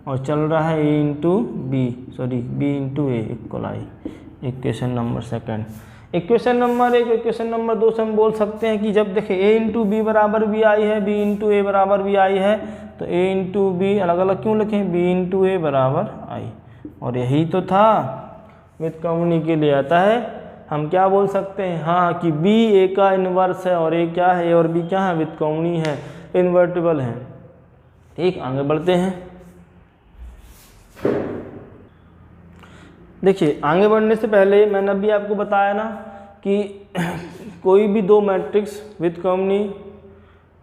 और चल रहा है a into B, sorry b into A equal I, equation number second. Equation number 1, equation number 2 से हम बोल सकते हैं कि जब देखें a इंटू बी बराबर भी आई है, b इंटू ए बराबर भी आई है, तो a इंटू बी अलग अलग क्यों लिखें, b इंटू ए बराबर आई। और यही तो था व्युत्क्रमणीय के लिए आता है। हम क्या बोल सकते हैं, हाँ कि b a का इन्वर्स है, और a क्या है, a और b क्या है, व्युत्क्रमणीय है, इन्वर्टिबल है। ठीक, आगे बढ़ते हैं। देखिए, आगे बढ़ने से पहले मैंने अभी आपको बताया ना कि कोई भी 2 मैट्रिक्स व्युत्क्रमणीय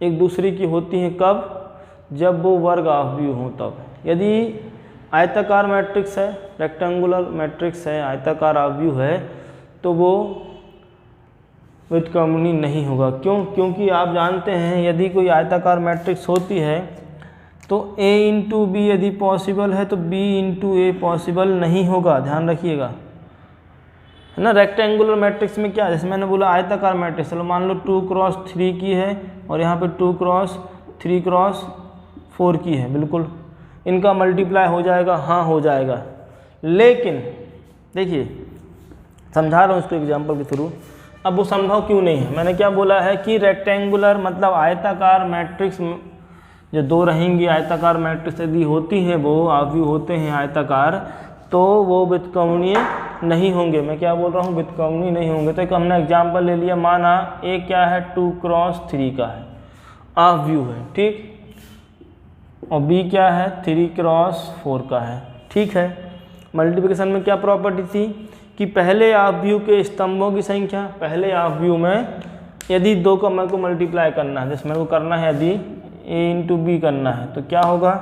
एक दूसरे की होती हैं कब, जब वो वर्ग अवयवी हों तब। यदि आयताकार मैट्रिक्स है, रेक्टेंगुलर मैट्रिक्स है, आयताकार अवयव है, तो वो व्युत्क्रमणीय नहीं होगा। क्यों? क्योंकि आप जानते हैं यदि कोई आयताकार मैट्रिक्स होती है तो A इंटू बी यदि पॉसिबल है तो B इंटू ए पॉसिबल नहीं होगा, ध्यान रखिएगा, है ना। रेक्टेंगुलर मैट्रिक्स में क्या, जैसे मैंने बोला आयताकार मैट्रिक्स, चलो मान लो 2x3 की है और यहाँ पे 2x3x4 की है, बिल्कुल इनका मल्टीप्लाई हो जाएगा, हाँ हो जाएगा। लेकिन देखिए समझा रहा हूँ इसको एग्जाम्पल के थ्रू। अब वो संभव क्यों नहीं है, मैंने क्या बोला है कि रेक्टेंगुलर मतलब आयताकार मैट्रिक्स जो दो रहेंगी, आयताकार मैट्रिक्स यदि होती हैं, वो आव्यूह होते हैं आयताकार, तो वो व्युत्क्रमणीय नहीं होंगे। मैं क्या बोल रहा हूँ, व्युत्क्रमणीय नहीं होंगे। तो एक हमने एग्जाम्पल ले लिया, माना ए क्या है 2x3 का है, आव्यूह है, ठीक, और बी क्या है 3x4 का है, ठीक है। मल्टीप्लिकेशन में क्या प्रॉपर्टी थी कि पहले आव्यूह के स्तंभों की संख्या, पहले आव्यूह में यदि दो का मेरे को मल्टीप्लाई करना है, जैसे मेरे को करना है यदि a इंटू बी करना है, तो क्या होगा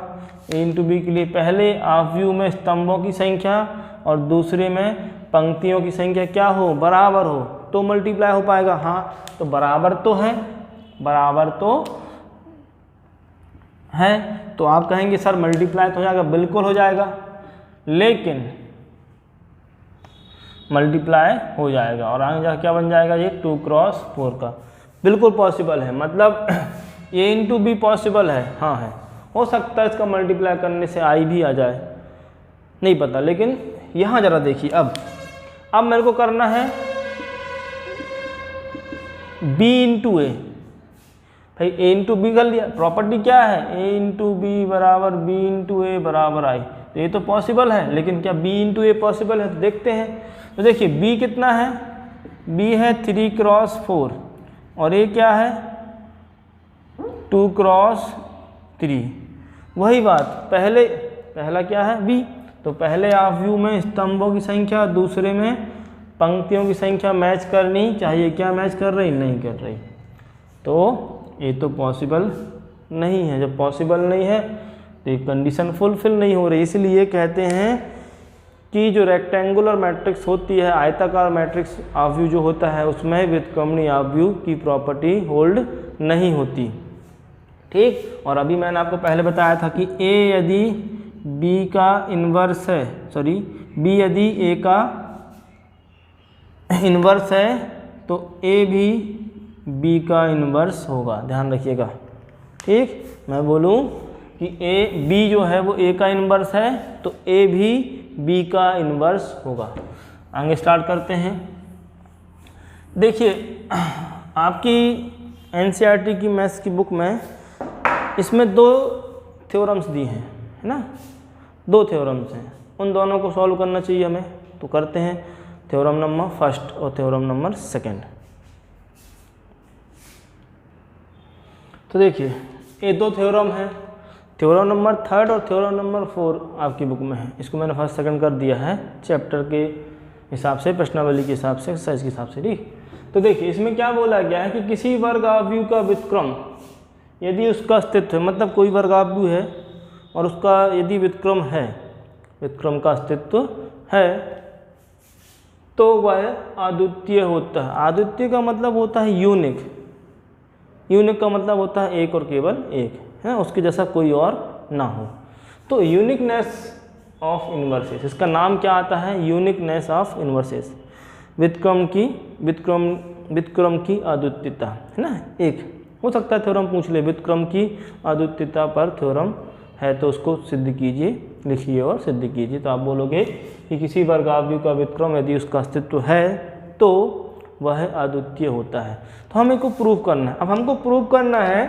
a इंटू बी के लिए पहले आव्यूह में स्तंभों की संख्या और दूसरे में पंक्तियों की संख्या क्या हो, बराबर हो, तो मल्टीप्लाई हो पाएगा। हाँ तो बराबर तो है, बराबर तो है, तो आप कहेंगे सर मल्टीप्लाई तो हो जाएगा, बिल्कुल हो जाएगा, लेकिन मल्टीप्लाई हो जाएगा और आगे जाकर क्या बन जाएगा, ये 2x4 का बिल्कुल पॉसिबल है। मतलब a इंटू बी पॉसिबल है, हाँ है, हो सकता है इसका मल्टीप्लाई करने से आई भी आ जाए, नहीं पता। लेकिन यहाँ ज़रा देखिए, अब मेरे को करना है b इंटू ए, भाई a इंटू बी कर लिया, प्रॉपर्टी क्या है a इंटू बी बराबर b इंटू ए बराबर आई, तो ये तो पॉसिबल है, लेकिन क्या b इंटू ए पॉसिबल है, तो देखते हैं। तो देखिए b कितना है, b है 3x4 और a क्या है 2x3, वही बात, पहला क्या है b, तो पहले आव्यूह में स्तंभों की संख्या, दूसरे में पंक्तियों की संख्या मैच करनी चाहिए, क्या मैच कर रही, नहीं कर रही, तो ये तो पॉसिबल नहीं है। जब पॉसिबल नहीं है तो ये कंडीशन फुलफिल नहीं हो रही, इसलिए कहते हैं कि जो रेक्टेंगुलर मैट्रिक्स होती है, आयताकार मैट्रिक्स आव्यूह जो होता है, उसमें व्युत्क्रमणीय आव्यूह की प्रॉपर्टी होल्ड नहीं होती, ठीक। और अभी मैंने आपको पहले बताया था कि a यदि b का इन्वर्स है, सॉरी b यदि a का इन्वर्स है तो a भी b का इन्वर्स होगा, ध्यान रखिएगा, ठीक। मैं बोलूँ कि b जो है वो a का इन्वर्स है तो a भी b का इन्वर्स होगा। आगे स्टार्ट करते हैं। देखिए आपकी NCERT की मैथ्स की बुक में इसमें दो थ्योरम्स दी हैं, है ना, दो थ्योरम्स हैं, उन दोनों को सॉल्व करना चाहिए हमें, तो करते हैं। थ्योरम नंबर फर्स्ट और थ्योरम नंबर सेकंड। तो देखिए ये दो थ्योरम है, थ्योरम नंबर थर्ड और थ्योरम नंबर 4 आपकी बुक में है। इसको मैंने फर्स्ट सेकंड कर दिया है चैप्टर के हिसाब से, प्रश्नावली के हिसाब से, एक्सरसाइज के हिसाब से, ठीक। तो देखिए इसमें क्या बोला गया है कि किसी वर्ग आव्यूह का व्युत्क्रम यदि उसका अस्तित्व है, मतलब कोई वर्ग आव्यूह है और उसका यदि व्युत्क्रम है, व्युत्क्रम का अस्तित्व है, तो वह अद्वितीय होता है। अद्वितीय का मतलब होता है यूनिक, यूनिक का मतलब होता है एक और केवल एक, है ना, उसके जैसा कोई और ना हो। तो यूनिकनेस ऑफ इन्वर्सेस, इसका नाम क्या आता है, यूनिकनेस ऑफ इन्वर्सेस, व्युत्क्रम की अद्वितीयता, है ना। एक हो सकता है थ्योरम पूछ ले, व्युत्क्रम की अद्वितीयता पर थ्योरम है तो उसको सिद्ध कीजिए, लिखिए और सिद्ध कीजिए। तो आप बोलोगे कि किसी वर्ग आव्यूह का व्युत्क्रम यदि उसका अस्तित्व है तो वह अद्वितीय होता है। तो हमें को प्रूव करना है। अब हमको प्रूव करना है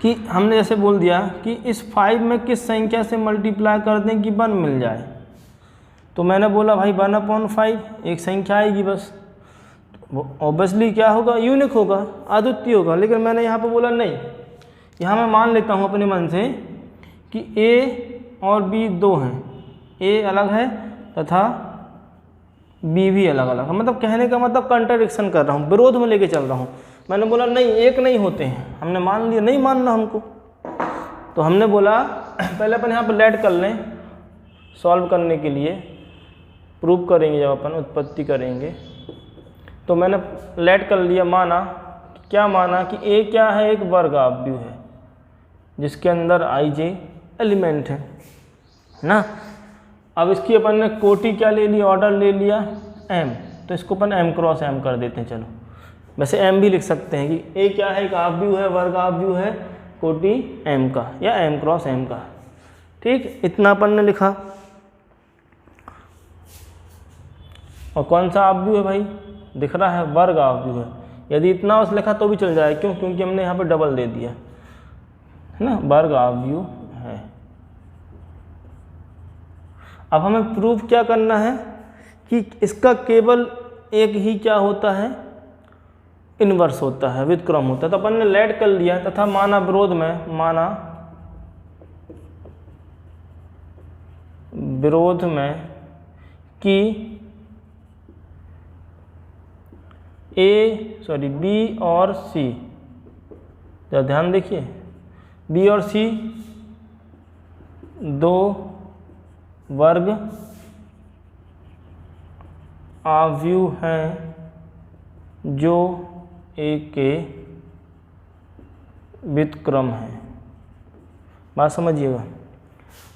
कि हमने जैसे बोल दिया कि इस 5 में किस संख्या से मल्टीप्लाई कर दें कि 1 मिल जाए, तो मैंने बोला भाई 1/5 एक संख्या आएगी बस, वो ऑब्वियसली क्या होगा, यूनिक होगा, अद्वितीय होगा। लेकिन मैंने यहाँ पे बोला नहीं, यहाँ मैं मान लेता हूँ अपने मन से कि a और b दो हैं, a अलग है तथा b भी अलग अलग है। मतलब कहने का मतलब कंट्राडिक्शन कर रहा हूँ, विरोध में लेके चल रहा हूँ। मैंने बोला नहीं, एक नहीं होते हैं, हमने मान लिया, नहीं मानना हमको। तो हमने बोला पहले अपन यहाँ पर लेट कर लें, सॉल्व करने के लिए प्रूव करेंगे, जब अपन उत्पत्ति करेंगे तो मैंने लेट कर लिया, माना क्या, माना कि ए क्या है, एक वर्ग आव्यूह है जिसके अंदर i j एलिमेंट है ना। अब इसकी अपन ने कोटि क्या ले लिया, ऑर्डर ले लिया m, तो इसको अपन m क्रॉस m कर देते हैं। चलो वैसे m भी लिख सकते हैं कि a क्या है, एक आव्यूह है, वर्ग आव्यूह है कोटि m का या m क्रॉस m का। ठीक, इतना अपन ने लिखा। और कौन सा आव्यूह है भाई, दिख रहा है, वर्ग आव्यूह है। यदि इतना बस लिखा तो भी चल जाए, क्यों, क्योंकि हमने यहाँ पे डबल दे दिया है ना, वर्ग आव्यूह है। अब हमें प्रूफ क्या करना है कि इसका केवल एक ही क्या होता है, इन्वर्स होता है, व्युत्क्रम होता है। तो अपन ने लेट कर लिया तथा माना विरोध में, माना विरोध में कि बी और सी, जरा ध्यान देखिए, बी और सी दो वर्ग आव्यूह हैं जो ए के व्युत्क्रम है। बात समझिएगा,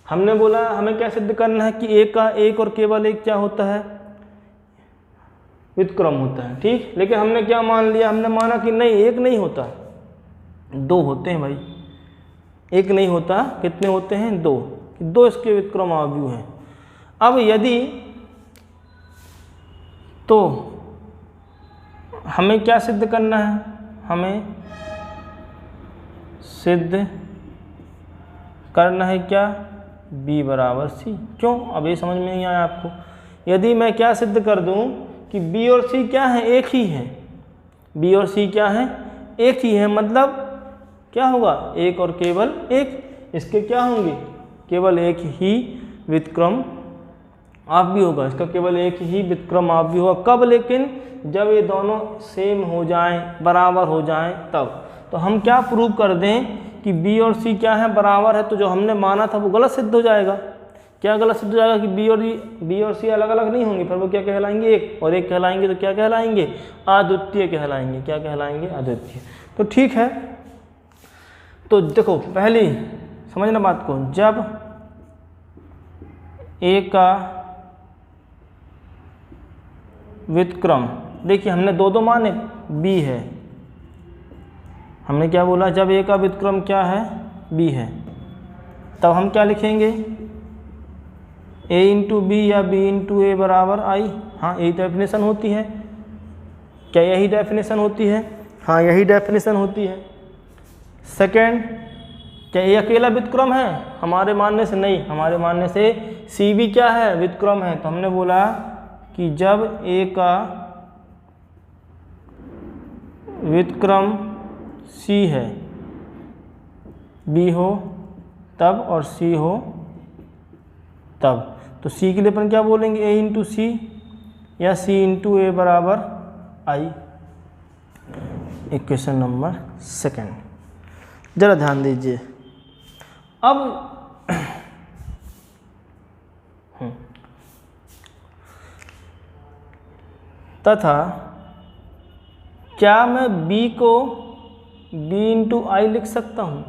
हमने बोला हमें क्या सिद्ध करना है कि ए का एक और केवल एक क्या होता है, व्युत्क्रम होता है। ठीक, लेकिन हमने क्या मान लिया, हमने माना कि नहीं, एक नहीं होता, दो होते हैं भाई। एक नहीं होता, कितने होते हैं, दो, दो इसके व्युत्क्रम आव्यूह हैं। अब यदि तो हमें क्या सिद्ध करना है, हमें सिद्ध करना है क्या, b बराबर c। क्यों, अब ये समझ में नहीं आया आपको। यदि मैं क्या सिद्ध कर दूं कि b और c क्या है, एक ही है, b और c क्या है, एक ही है, मतलब क्या होगा, एक और केवल एक, इसके क्या होंगे, केवल एक ही व्युत्क्रम आव्यूह होगा, इसका केवल एक ही व्युत्क्रम आव्यूह होगा। कब, लेकिन जब ये दोनों सेम हो जाएं, बराबर हो जाएं तब। तो हम क्या प्रूव कर दें कि b और c क्या है, बराबर है, तो जो हमने माना था वो गलत सिद्ध हो जाएगा। क्या गलत सिद्ध हो जाएगा कि b और c अलग अलग नहीं होंगे, फिर वो क्या कहलाएंगे, एक और एक कहलाएंगे, तो क्या कहलाएंगे, अद्वितीय कहलाएंगे। क्या कहलाएंगे, अद्वितीय। तो ठीक है, तो देखो पहली समझना बात को, जब a का व्युत्क्रम, देखिए हमने दो माने, b है, हमने क्या बोला, जब a का व्युत्क्रम क्या है, b है, तब हम क्या लिखेंगे, a इंटू बी या b इंटू ए बराबर i। हाँ, यही डेफिनेशन होती है। क्या यही डेफिनेशन होती है, हाँ यही डेफिनेशन होती है। सेकेंड, क्या ये अकेला व्युत्क्रम है, हमारे मानने से नहीं, हमारे मानने से c भी क्या है, व्युत्क्रम है। तो हमने बोला कि जब a का व्युत्क्रम c है, b हो तब और c हो तब। तो c के लिए अपन क्या बोलेंगे, a इंटू सी या c इंटू ए बराबर i। इक्वेशन नंबर सेकेंड, जरा ध्यान दीजिए। अब तथा क्या मैं b को b इंटू आई लिख सकता हूँ,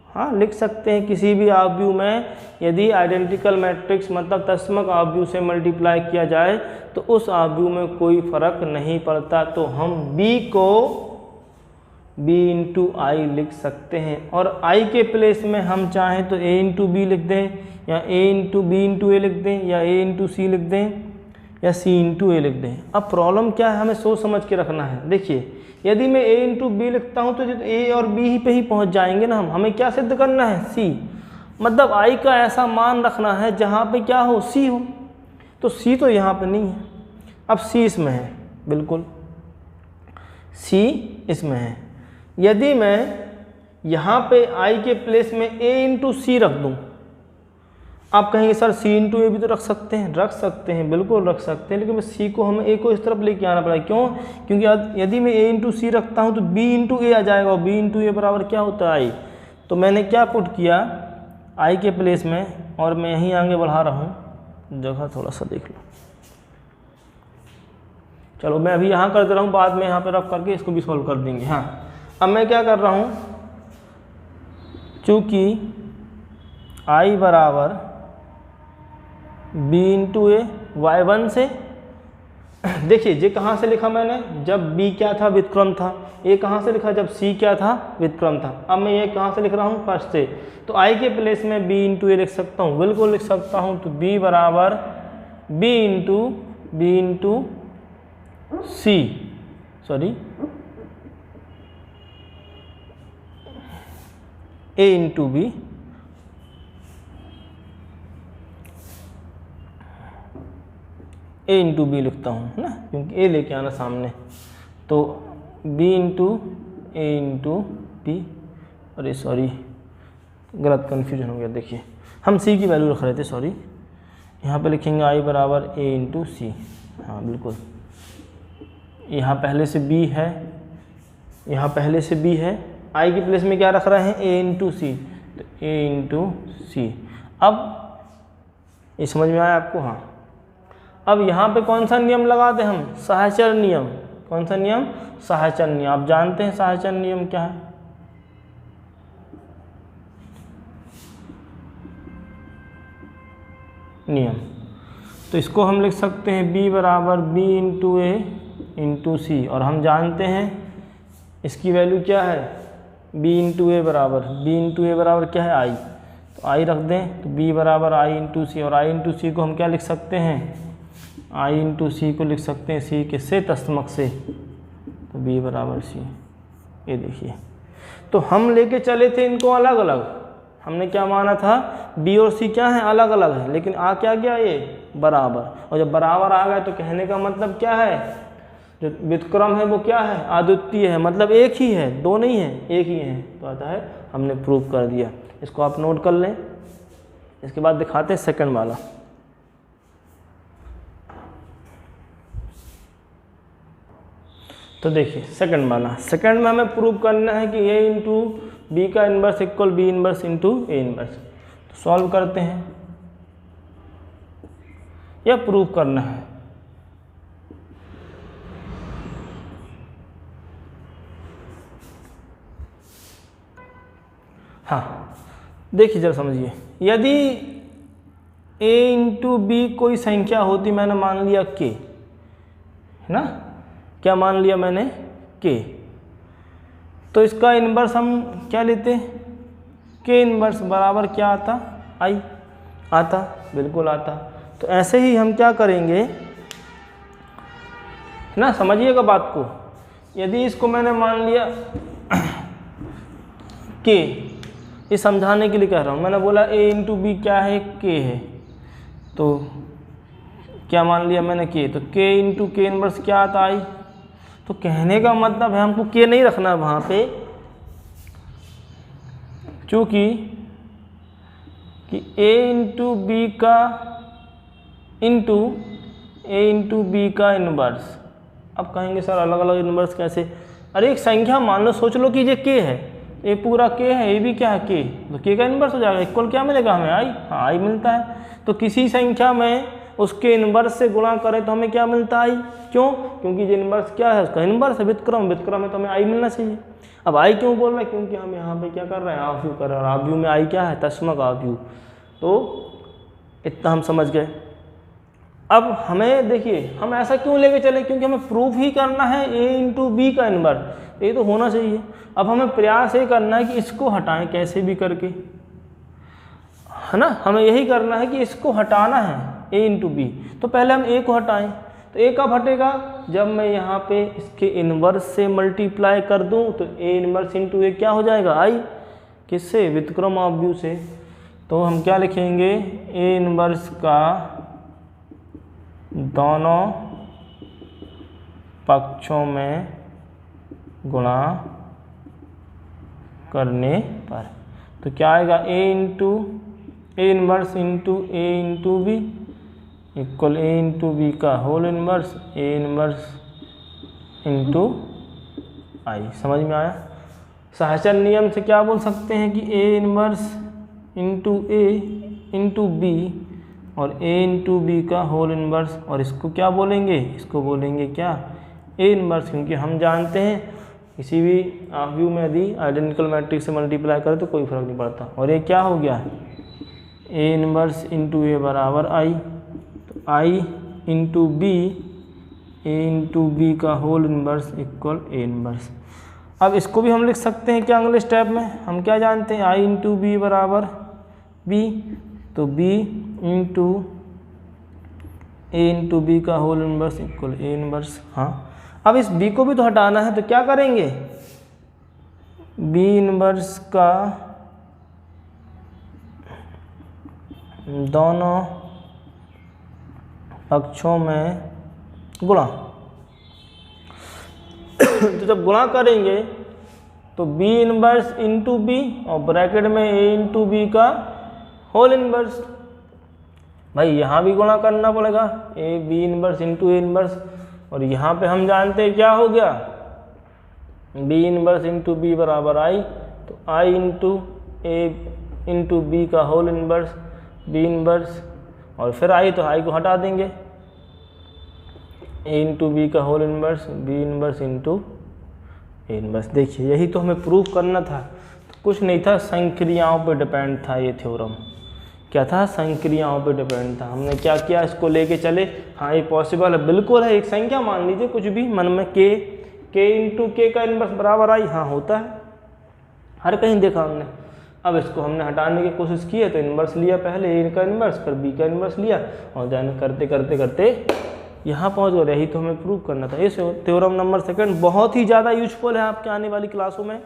हाँ लिख सकते हैं। किसी भी आव्यूह में यदि आइडेंटिकल मैट्रिक्स मतलब तस्मक आव्यूह से मल्टीप्लाई किया जाए तो उस आव्यूह में कोई फर्क नहीं पड़ता, तो हम b को b इंटू आई लिख सकते हैं। और i के प्लेस में हम चाहें तो a इंटू बी लिख दें, या a इंटू बी इंटू ए लिख दें, या a इंटू सी लिख दें, या c इंटू ए लिख दें। अब प्रॉब्लम क्या है, हमें सोच समझ के रखना है। देखिए यदि मैं a इंटू बी लिखता हूँ तो a और b ही पे ही पहुँच जाएंगे ना। हमें क्या सिद्ध करना है, c, मतलब i का ऐसा मान रखना है जहाँ पे क्या हो, c हो। तो c तो यहाँ पे नहीं है, अब c इसमें है, बिल्कुल c इसमें है। यदि मैं यहाँ पे i के प्लेस में a इंटू सी रख दूँ, आप कहेंगे सर c इंटू ए भी तो रख सकते हैं, रख सकते हैं, बिल्कुल रख सकते हैं, लेकिन c को हमें a को इस तरफ लेके आना पड़ेगा। क्यों, क्योंकि यदि मैं a इंटू सी रखता हूँ तो b इंटू ए आ जाएगा, और b इंटू ए बराबर क्या होता है, i। तो मैंने क्या पुट किया i के प्लेस में, और मैं यहीं आगे बढ़ा रहा हूँ, जगह थोड़ा सा देख लो। चलो मैं अभी यहाँ कर दे रहा हूँ, बाद में यहाँ पे रख करके इसको भी सॉल्व कर देंगे। हाँ, अब मैं क्या कर रहा हूँ, चूँकि I बराबर B इंटू ए Y1 से, देखिए ये कहाँ से लिखा मैंने, जब B क्या था व्युत्क्रम था, ये कहाँ से लिखा जब C क्या था व्युत्क्रम था। अब मैं ये कहाँ से लिख रहा हूँ, फर्स्ट से, तो I के प्लेस में B इंटू ए लिख सकता हूँ, बिल्कुल लिख सकता हूँ। तो B बराबर B into C, sorry A into B, A into B लिखता हूँ, है ना, क्योंकि A लेके आना सामने। तो B into A into B, अरे सॉरी गलत कन्फ्यूजन हो गया, देखिए हम C की वैल्यू रख रहे थे, सॉरी। यहाँ पे लिखेंगे I बराबर A इंटू सी, हाँ बिल्कुल। यहाँ पहले से B है, यहाँ पहले से B है, I की प्लेस में क्या रख रहे हैं, A इंटू सी, तो A इंटू सी। अब ये समझ में आया आपको? हाँ। अब यहाँ पे कौन सा नियम लगाते हैं हम, सहचर नियम। कौन सा नियम, सहचर नियम। आप जानते हैं सहचर नियम क्या है, नियम। तो इसको हम लिख सकते हैं B बराबर B इंटू ए इंटू सी, और हम जानते हैं इसकी वैल्यू क्या है, B इंटू ए बराबर क्या है, I। तो I रख दें, तो B बराबर I इंटू सी, और I इंटू सी को हम क्या लिख सकते हैं, I इंटू सी को लिख सकते हैं C के से तस्मक से, तो B बराबर C। ये देखिए, तो हम लेके चले थे इनको अलग अलग, हमने क्या माना था, B और C क्या है, अलग अलग है, लेकिन आ क्या गया, ये बराबर। और जब बराबर आ गए तो कहने का मतलब क्या है, जो व्युत्क्रम है वो क्या है, अद्वितीय है, मतलब एक ही है, दो नहीं है, एक ही है। तो आता है हमने प्रूव कर दिया। इसको आप नोट कर लें। इसके बाद दिखाते हैं सेकंड वाला। तो देखिए सेकंड में हमें प्रूव करना है कि A इंटू बी का inverse equal B inverse into A inverse. तो सॉल्व करते हैं, या प्रूव करना है। हाँ देखिए जरा समझिए, यदि A इंटू बी कोई संख्या होती, मैंने मान लिया K, है ना, क्या मान लिया मैंने, K, तो इसका इन्वर्स हम क्या लेते, K इन्वर्स बराबर क्या आता, I आता, बिल्कुल आता। तो ऐसे ही हम क्या करेंगे, है ना, समझिएगा बात को। यदि इसको मैंने मान लिया K, ये समझाने के लिए कह रहा हूँ, मैंने बोला A इंटू बी क्या है, K है, तो क्या मान लिया मैंने, K, तो K इंटू K इन्वर्स क्या आता, I। तो कहने का मतलब है हमको K नहीं रखना है वहाँ पे, चूँकि कि A इंटू बी का इंटू A इंटू बी का इन्वर्स। अब कहेंगे सर अलग अलग इन्वर्स कैसे, अरे एक संख्या मान लो, सोच लो कि ये K है, ये पूरा K है, ये भी क्या है, K, तो K का इन्वर्स हो जाएगा, इक्वल क्या मिलेगा हमें, I। हाँ I मिलता है। तो किसी संख्या में उसके इन्वर्स से गुणा करें तो हमें क्या मिलता है, I। क्यों, क्योंकि ये इन्वर्स क्या है, उसका इन्वर्स है, व्युत्क्रम है, तो हमें I मिलना चाहिए। अब I क्यों बोल रहे हैं, क्योंकि हम यहाँ पे क्या कर रहे हैं, आव्यूह कर रहे हैं, और आव्यूह में I क्या है, तस्मक आव्यूह। तो इतना हम समझ गए। अब हमें देखिए, हम ऐसा क्यों लेके चले, क्योंकि हमें प्रूफ ही करना है A इंटू बी का इन्वर्स, ये तो होना चाहिए। अब हमें प्रयास ये करना है कि इसको हटाएं कैसे भी करके, है ना, हमें यही करना है कि इसको हटाना है A इंटू बी। तो पहले हम A को हटाएं, तो A कब हटेगा, जब मैं यहाँ पे इसके इन्वर्स से मल्टीप्लाई कर दूँ, तो A इन्वर्स इंटू ए क्या हो जाएगा, I, किससे, व्युत्क्रम आव्यूह से। तो हम क्या लिखेंगे, A इन्वर्स का दोनों पक्षों में गुणा करने पर, तो क्या आएगा, A inverse into A into B equal A into B का whole inverse, A inverse into I। समझ में आया। सहचर नियम से क्या बोल सकते हैं कि A inverse into A into B और a इंटू बी का होल इनवर्स, और इसको क्या बोलेंगे, इसको बोलेंगे क्या, a इनवर्स, क्योंकि हम जानते हैं किसी भी व्यू में यदि आइडेंटिकल मैट्रिक्स से मल्टीप्लाई करें तो कोई फर्क नहीं पड़ता। और ये क्या हो गया, a इनवर्स इंटू ए बराबर i, तो i into B, a into B का whole inverse equal a inverse. अब इसको भी हम लिख सकते हैं क्या अगले स्टेप में, हम क्या जानते हैं, i इंटू बी बराबर b, तो b into a into B का whole inverse equal a inverse. हाँ, अब इस b को भी तो हटाना है, तो क्या करेंगे, b इनवर्स का दोनों पक्षों में गुणा तो जब गुणा करेंगे तो b इनवर्स इंटू बी और ब्रैकेट में a इंटू बी का होल इनवर्स। भाई यहाँ भी गुणा करना पड़ेगा, a b inverse into a inverse, और यहाँ पे हम जानते हैं क्या हो गया, b इनवर्स इंटू बी बराबर i, तो i into a into B का होल इनवर्स b इनवर्स, और फिर i तो i को हटा देंगे, a इंटू बी का whole inverse b inverse into a inverse. देखिए यही तो हमें प्रूफ करना था, तो कुछ नहीं था, संक्रियाओं पे डिपेंड था ये थ्योरम। क्या था, संक्रियाओं पे डिपेंड था। हमने क्या किया, इसको लेके चले, हाँ ये पॉसिबल है, बिल्कुल है, एक संख्या मान लीजिए कुछ भी मन में, k इंटू के का इनवर्स बराबर i, हाँ होता है, हर कहीं देखा हमने। अब इसको हमने हटाने की कोशिश की है, तो इन्वर्स लिया पहले a का इन्वर्स, फिर b का इन्वर्स लिया, और देन करते करते करते यहाँ पहुँच गए। यही तो हमें प्रूव करना था। ये थ्योरम नंबर 2 बहुत ही ज़्यादा यूजफुल है आपके आने वाली क्लासों में।